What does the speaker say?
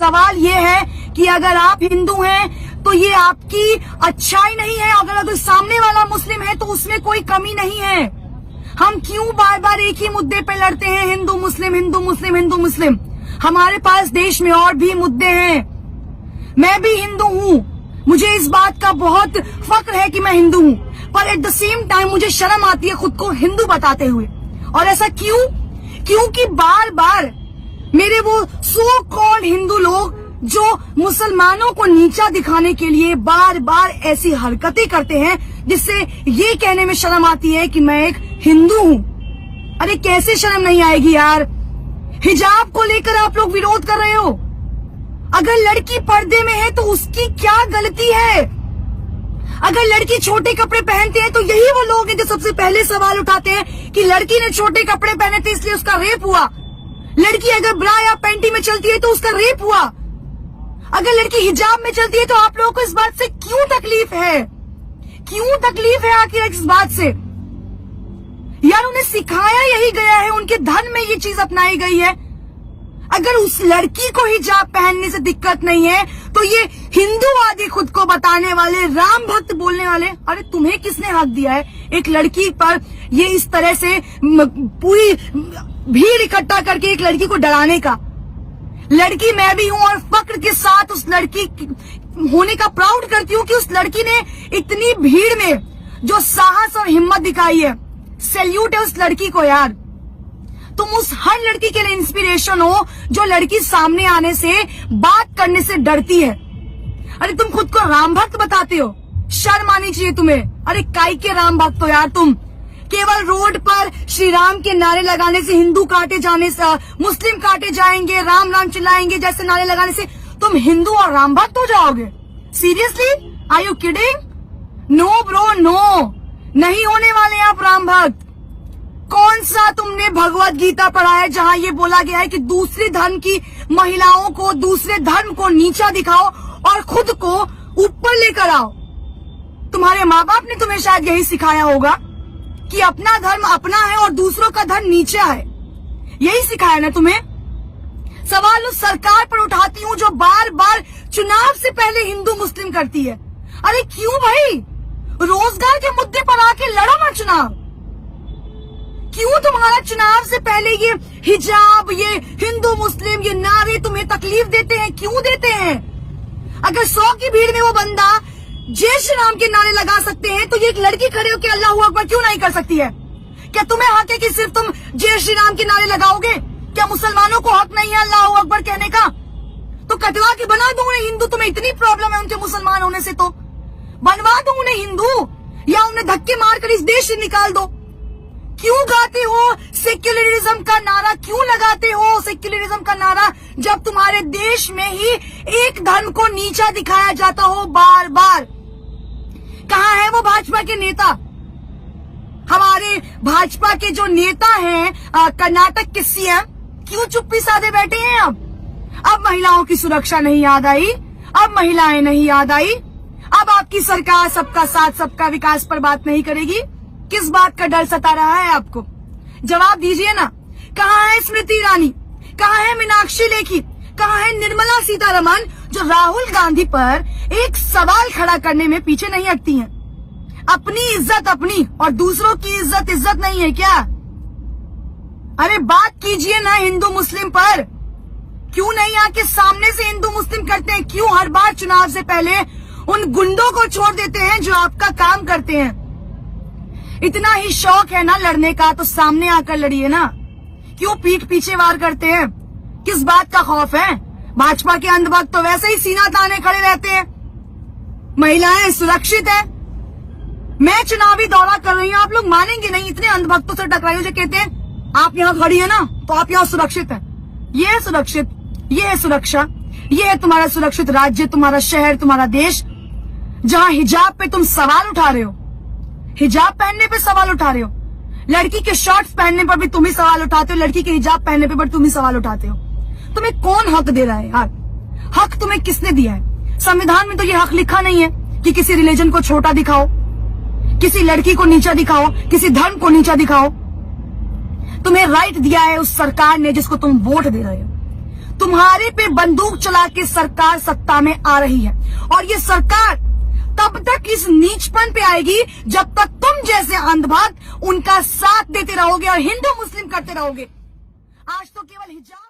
सवाल ये है कि अगर आप हिंदू हैं तो ये आपकी अच्छाई नहीं है, अगर सामने वाला मुस्लिम है तो उसमें कोई कमी नहीं है। हम क्यों बार बार एक ही मुद्दे पे लड़ते हैं, हिंदू मुस्लिम हिंदू मुस्लिम हिंदू मुस्लिम? हमारे पास देश में और भी मुद्दे हैं। मैं भी हिंदू हूँ, मुझे इस बात का बहुत फक्र है कि मैं हिंदू हूँ, पर एट द सेम टाइम मुझे शर्म आती है खुद को हिंदू बताते हुए। और ऐसा क्यों? क्योंकि बार बार मेरे वो सो कॉल्ड हिंदू लोग जो मुसलमानों को नीचा दिखाने के लिए बार बार ऐसी हरकतें करते हैं जिससे ये कहने में शर्म आती है कि मैं एक हिंदू हूँ। अरे कैसे शर्म नहीं आएगी यार? हिजाब को लेकर आप लोग विरोध कर रहे हो। अगर लड़की पर्दे में है तो उसकी क्या गलती है? अगर लड़की छोटे कपड़े पहनते हैं तो यही वो लोग हैं जो सबसे पहले सवाल उठाते हैं कि लड़की ने छोटे कपड़े पहने थे इसलिए उसका रेप हुआ। लड़की अगर ब्रा या पैंटी में चलती है तो उसका रेप हुआ। अगर लड़की हिजाब में चलती है तो आप लोगों को इस बात से क्यों तकलीफ है? क्यों तकलीफ है आखिर इस बात से? यार उन्हें सिखाया यही गया है, उनके धन में ये चीज अपनाई गई है। अगर उस लड़की को हिजाब पहनने से दिक्कत नहीं है तो ये हिंदूवादी खुद को बताने वाले, राम भक्त बोलने वाले, अरे तुम्हें किसने हक दिया है एक लड़की पर ये इस तरह से पूरी भीड़ इकट्ठा करके एक लड़की को डराने का? लड़की मैं भी हूं और फक्र के साथ उस लड़की होने का प्राउड करती हूँ कि उस लड़की ने इतनी भीड़ में जो साहस और हिम्मत दिखाई है। सैल्यूट है उस लड़की को यार। तुम उस हर लड़की के लिए इंस्पिरेशन हो जो लड़की सामने आने से, बात करने से डरती है। अरे तुम खुद को राम भक्त बताते हो, शर्म आनी चाहिए तुम्हें। अरे काई के राम भक्त हो यार तुम? केवल रोड पर श्री राम के नारे लगाने से, हिंदू काटे जाने से, मुस्लिम काटे जाएंगे, राम राम चिल्लाएंगे जैसे नारे लगाने से तुम हिंदू और राम भक्त हो जाओगे? Seriously? Are you kidding? No bro no, नहीं होने वाले आप राम भक्त। कौन सा तुमने भगवत गीता पढ़ा है जहां ये बोला गया है कि दूसरे धर्म की महिलाओं को, दूसरे धर्म को नीचा दिखाओ और खुद को ऊपर लेकर आओ? तुम्हारे माँ बाप ने तुम्हें शायद यही सिखाया होगा कि अपना धर्म अपना है और दूसरों का धर्म नीचा है। यही सिखाया ना तुम्हें? सवाल उस सरकार पर उठाती हूँ जो बार बार चुनाव से पहले हिंदू मुस्लिम करती है। अरे क्यों भाई? रोजगार के मुद्दे पर आके लड़ो ना चुनाव। क्यों तुम्हारा चुनाव से पहले ये हिजाब, ये हिंदू मुस्लिम, ये नारे तुम्हें तकलीफ देते हैं? क्यों देते हैं? अगर 100 की भीड़ में वो बंदा जय श्री राम के नारे लगा सकते हैं तो ये एक लड़की खड़े होकर अल्लाह अकबर क्यों नहीं कर सकती है? क्या तुम्हें हक है कि सिर्फ तुम जय श्री राम के नारे लगाओगे? क्या मुसलमानों को हक नहीं है अल्लाह अकबर कहने का? तो कटवा के बना दो उन्हें हिंदू। तुम्हें इतनी प्रॉब्लम है उनके मुसलमान होने से तो बनवा दो उन्हें हिंदू, या उन्हें धक्के मारकर इस देश से निकाल दो। क्यों गाते हो सेक्युलरिज्म का नारा? क्यों लगाते हो सेक्युलरिज्म का नारा जब तुम्हारे देश में ही एक धर्म को नीचा दिखाया जाता हो बार बार? कहाँ है वो भाजपा के नेता? हमारे भाजपा के जो नेता हैं कर्नाटक के सीएम, क्यों चुप्पी साधे बैठे हैं? अब महिलाओं की सुरक्षा नहीं याद आई, अब महिलाएं नहीं याद आई, अब आपकी सरकार सबका साथ सबका विकास पर बात नहीं करेगी। किस बात का डर सता रहा है आपको? जवाब दीजिए ना। कहाँ है स्मृति ईरानी? कहाँ है मीनाक्षी लेखी? कहाँ है निर्मला सीतारमण जो राहुल गांधी पर एक सवाल खड़ा करने में पीछे नहीं हटती हैं? अपनी इज्जत अपनी और दूसरों की इज्जत नहीं है क्या? अरे बात कीजिए ना हिंदू मुस्लिम पर। क्यों नहीं आके सामने से हिंदू मुस्लिम करते हैं? क्यों हर बार चुनाव से पहले उन गुंडों को छोड़ देते हैं जो आपका काम करते हैं? इतना ही शौक है ना लड़ने का तो सामने आकर लड़िए ना। क्यों पीठ पीछे वार करते हैं? किस बात का खौफ है? भाजपा के अंधभक्त तो वैसे ही सीना ताने खड़े रहते हैं। महिलाएं सुरक्षित है। मैं चुनावी दौरा कर रही हूँ, आप लोग मानेंगे नहीं, इतने अंधभक्तों से टकराई जो कहते हैं आप यहाँ खड़ी है ना तो आप यहाँ सुरक्षित है। ये है सुरक्षित, ये है सुरक्षा, ये है तुम्हारा सुरक्षित राज्य, तुम्हारा शहर, तुम्हारा देश, जहाँ हिजाब पे तुम सवाल उठा रहे हो, हिजाब पहनने पे सवाल उठा रहे हो, लड़की के शॉर्ट्स पहनने पर भी तुम ही सवाल उठाते हो, लड़की के हिजाब पहनने पे भी तुम ही सवाल उठाते हो। तुम्हें कौन हक दे रहा है यार? हक तुम्हें किसने दिया है? संविधान में तो ये हक लिखा नहीं है कि किसी रिलीजन को छोटा दिखाओ, किसी लड़की को नीचा दिखाओ, किसी धर्म को नीचा दिखाओ। तुम्हें राइट दिया है उस सरकार ने जिसको तुम वोट दे रहे हो। तुम्हारे पे बंदूक चला के सरकार सत्ता में आ रही है, और ये सरकार तब तक इस नीचपन पे आएगी जब तक तुम जैसे अंधभक्त उनका साथ देते रहोगे और हिंदू मुस्लिम करते रहोगे। आज तो केवल हिजाब